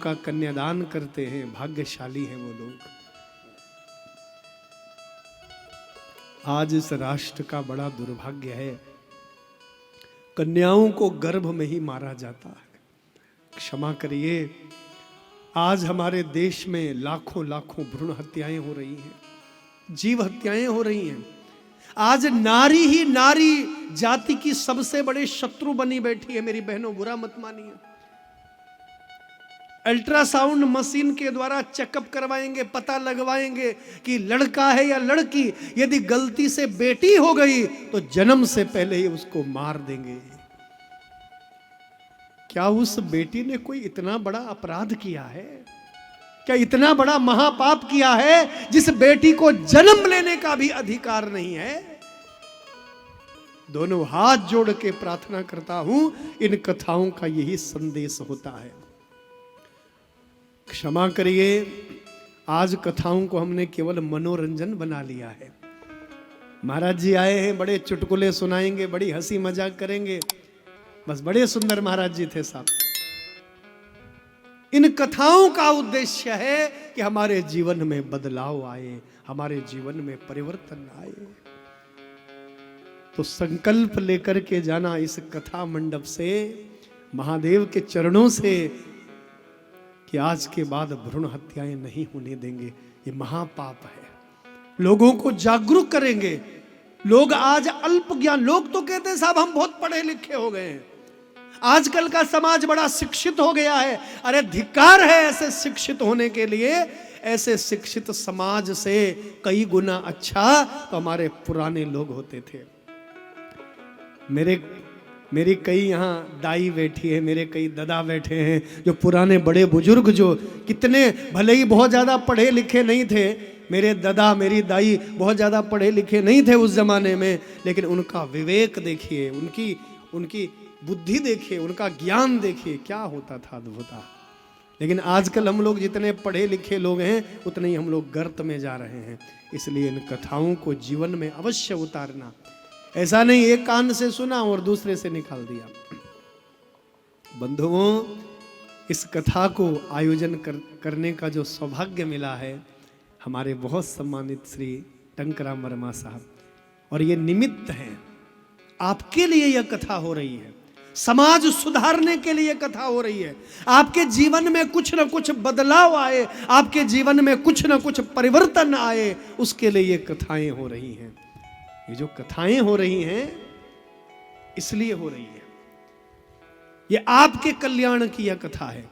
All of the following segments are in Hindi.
का कन्यादान करते हैं, भाग्यशाली हैं वो लोग। आज इस राष्ट्र का बड़ा दुर्भाग्य है, कन्याओं को गर्भ में ही मारा जाता है। क्षमा करिए, आज हमारे देश में लाखों लाखों भ्रूण हत्याएं हो रही हैं, जीव हत्याएं हो रही हैं। आज नारी ही नारी जाति की सबसे बड़े शत्रु बनी बैठी है। मेरी बहनों, बुरा मत मानिए। अल्ट्रासाउंड मशीन के द्वारा चेकअप करवाएंगे, पता लगवाएंगे कि लड़का है या लड़की। यदि गलती से बेटी हो गई तो जन्म से पहले ही उसको मार देंगे। क्या उस बेटी ने कोई इतना बड़ा अपराध किया है? क्या इतना बड़ा महापाप किया है जिस बेटी को जन्म लेने का भी अधिकार नहीं है? दोनों हाथ जोड़ के प्रार्थना करता हूं, इन कथाओं का यही संदेश होता है। क्षमा करिए, आज कथाओं को हमने केवल मनोरंजन बना लिया है। महाराज जी आए हैं, बड़े चुटकुले सुनाएंगे, बड़ी हंसी मजाक करेंगे, बस बड़े सुंदर महाराज जी थे साहब। इन कथाओं का उद्देश्य है कि हमारे जीवन में बदलाव आए, हमारे जीवन में परिवर्तन आए। तो संकल्प लेकर के जाना इस कथा मंडप से, महादेव के चरणों से, कि आज के बाद भ्रूण हत्याएं नहीं होने देंगे। ये महापाप है। लोगों को जागरूक करेंगे। लोग आज अल्प ज्ञान, लोग तो कहते हैं साहब हम बहुत पढ़े लिखे हो गए हैं, आजकल का समाज बड़ा शिक्षित हो गया है। अरे धिक्कार है ऐसे शिक्षित होने के लिए। ऐसे शिक्षित समाज से कई गुना अच्छा तो हमारे पुराने लोग होते थे। मेरी कई यहाँ दाई बैठी है, मेरे कई दादा बैठे हैं, जो पुराने बड़े बुजुर्ग, जो कितने भले ही बहुत ज़्यादा पढ़े लिखे नहीं थे, मेरे दादा मेरी दाई बहुत ज़्यादा पढ़े लिखे नहीं थे उस जमाने में, लेकिन उनका विवेक देखिए, उनकी बुद्धि देखिए, उनका ज्ञान देखिए, क्या होता था, अद्भुत। लेकिन आजकल हम लोग जितने पढ़े लिखे लोग हैं उतने ही हम लोग गर्त में जा रहे हैं। इसलिए इन कथाओं को जीवन में अवश्य उतारना। ऐसा नहीं एक कान से सुना और दूसरे से निकाल दिया। बंधुओं, इस कथा को आयोजन करने का जो सौभाग्य मिला है हमारे बहुत सम्मानित श्री टंकराम वर्मा साहब, और ये निमित्त हैं। आपके लिए यह कथा हो रही है, समाज सुधारने के लिए कथा हो रही है। आपके जीवन में कुछ न कुछ बदलाव आए, आपके जीवन में कुछ न कुछ परिवर्तन आए, उसके लिए ये कथाएं हो रही हैं। ये जो कथाएं हो रही हैं इसलिए हो रही है, ये आपके कल्याण की यह कथा है।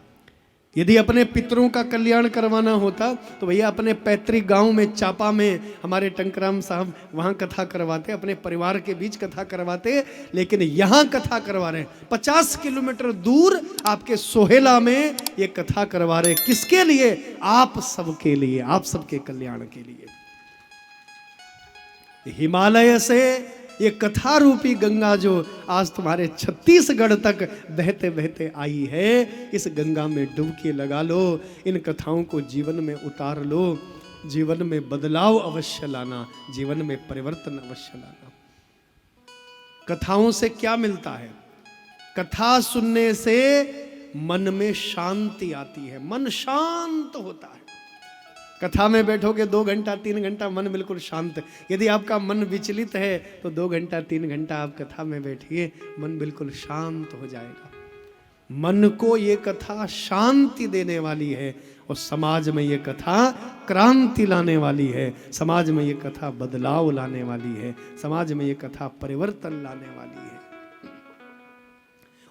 यदि अपने पितरों का कल्याण करवाना होता तो भैया अपने पैतृक गांव में, चापा में हमारे टंकराम साहब वहां कथा करवाते, अपने परिवार के बीच कथा करवाते। लेकिन यहां कथा करवा रहे हैं 50 किलोमीटर दूर आपके सोहेला में ये कथा करवा रहे। किसके लिए? आप सबके लिए, आप सबके कल्याण के लिए। हिमालय से ये कथा रूपी गंगा जो आज तुम्हारे छत्तीसगढ़ तक बहते बहते आई है, इस गंगा में डुबकी लगा लो, इन कथाओं को जीवन में उतार लो। जीवन में बदलाव अवश्य लाना, जीवन में परिवर्तन अवश्य लाना। कथाओं से क्या मिलता है? कथा सुनने से मन में शांति आती है, मन शांत होता है। कथा में बैठोगे 2 घंटा 3 घंटा मन बिल्कुल शांत। यदि आपका मन विचलित है तो 2 घंटा 3 घंटा आप कथा में बैठिए, मन बिल्कुल शांत हो जाएगा। मन को ये कथा शांति देने वाली है, और समाज में ये कथा क्रांति लाने वाली है, समाज में ये कथा बदलाव लाने वाली है, समाज में ये कथा परिवर्तन लाने वाली है।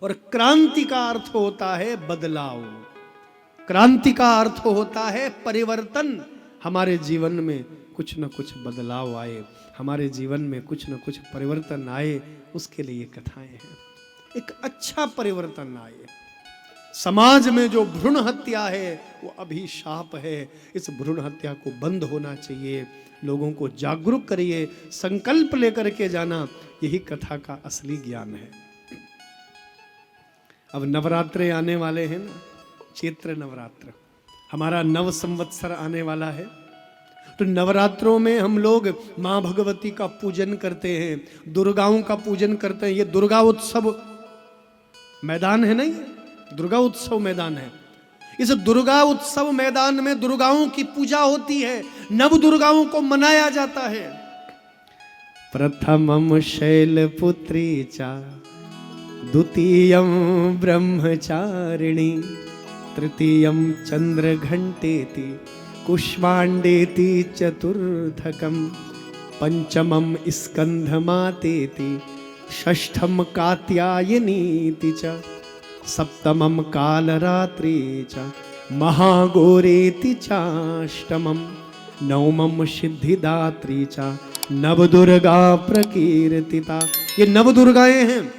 और क्रांति का अर्थ होता है बदलाव, क्रांति का अर्थ होता है परिवर्तन। हमारे जीवन में कुछ न कुछ बदलाव आए, हमारे जीवन में कुछ न कुछ परिवर्तन आए, उसके लिए कथाएं हैं। एक अच्छा परिवर्तन आए। समाज में जो भ्रूण हत्या है वो अभिशाप है। इस भ्रूण हत्या को बंद होना चाहिए। लोगों को जागरूक करिए, संकल्प लेकर के जाना, यही कथा का असली ज्ञान है। अब नवरात्रे आने वाले हैं ना, चैत्र नवरात्र, हमारा नव संवत्सर आने वाला है। तो नवरात्रों में हम लोग माँ भगवती का पूजन करते हैं, दुर्गाओं का पूजन करते हैं। ये दुर्गा उत्सव मैदान है, नहीं दुर्गा उत्सव मैदान है। इस दुर्गा उत्सव मैदान में दुर्गाओं की पूजा होती है, नव दुर्गाओं को मनाया जाता है। प्रथमम शैलपुत्री चा, द्वितीयम ब्रह्मचारिणी, तृतीयम चंद्रघंटेति, कुष्मांडेति चतुर्थकम, पंचमम स्कंधमातेति, षष्ठम कात्यायनीति च, सप्तमम कालरात्रि च, महागौरेति चाष्टमम, नवमम सिद्धिदात्री च, नवदुर्गा प्रकीर्तिता। ये नवदुर्गाएं हैं।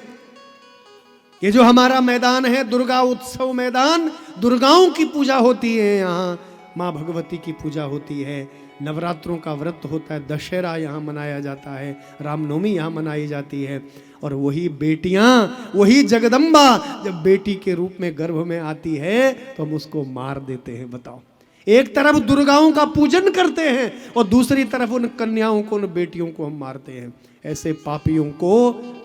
ये जो हमारा मैदान है दुर्गा उत्सव मैदान, दुर्गाओं की पूजा होती है यहाँ, माँ भगवती की पूजा होती है, नवरात्रों का व्रत होता है, दशहरा यहाँ मनाया जाता है, रामनवमी यहाँ मनाई जाती है। और वही बेटियाँ, वही जगदम्बा जब बेटी के रूप में गर्भ में आती है तो हम उसको मार देते हैं। बताओ, एक तरफ दुर्गाओं का पूजन करते हैं और दूसरी तरफ उन कन्याओं को, उन बेटियों को हम मारते हैं। ऐसे पापियों को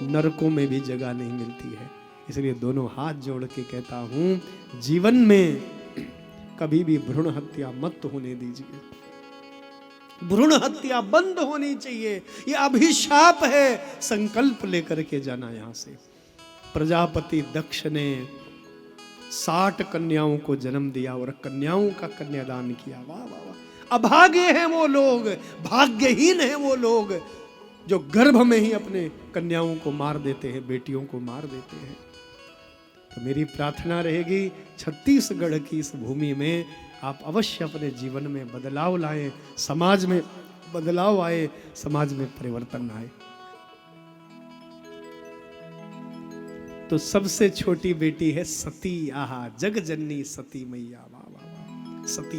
नरकों में भी जगह नहीं मिलती है। इसलिए दोनों हाथ जोड़ के कहता हूं, जीवन में कभी भी भ्रूण हत्या मत होने दीजिए। भ्रूण हत्या बंद होनी चाहिए। ये अभिशाप है। संकल्प लेकर के जाना यहां से। प्रजापति दक्ष ने 60 कन्याओं को जन्म दिया और कन्याओं का कन्यादान किया। वाह वाह वाह। अभागे हैं वो लोग, भाग्यहीन हैं वो लोग जो गर्भ में ही अपने कन्याओं को मार देते हैं, बेटियों को मार देते हैं। तो मेरी प्रार्थना रहेगी, छत्तीसगढ़ की इस भूमि में आप अवश्य अपने जीवन में बदलाव लाएं, समाज में बदलाव आए, समाज में परिवर्तन आए। तो सबसे छोटी बेटी है सती। आहा, जग जननी सती मैया। वाह वाह वाह। सती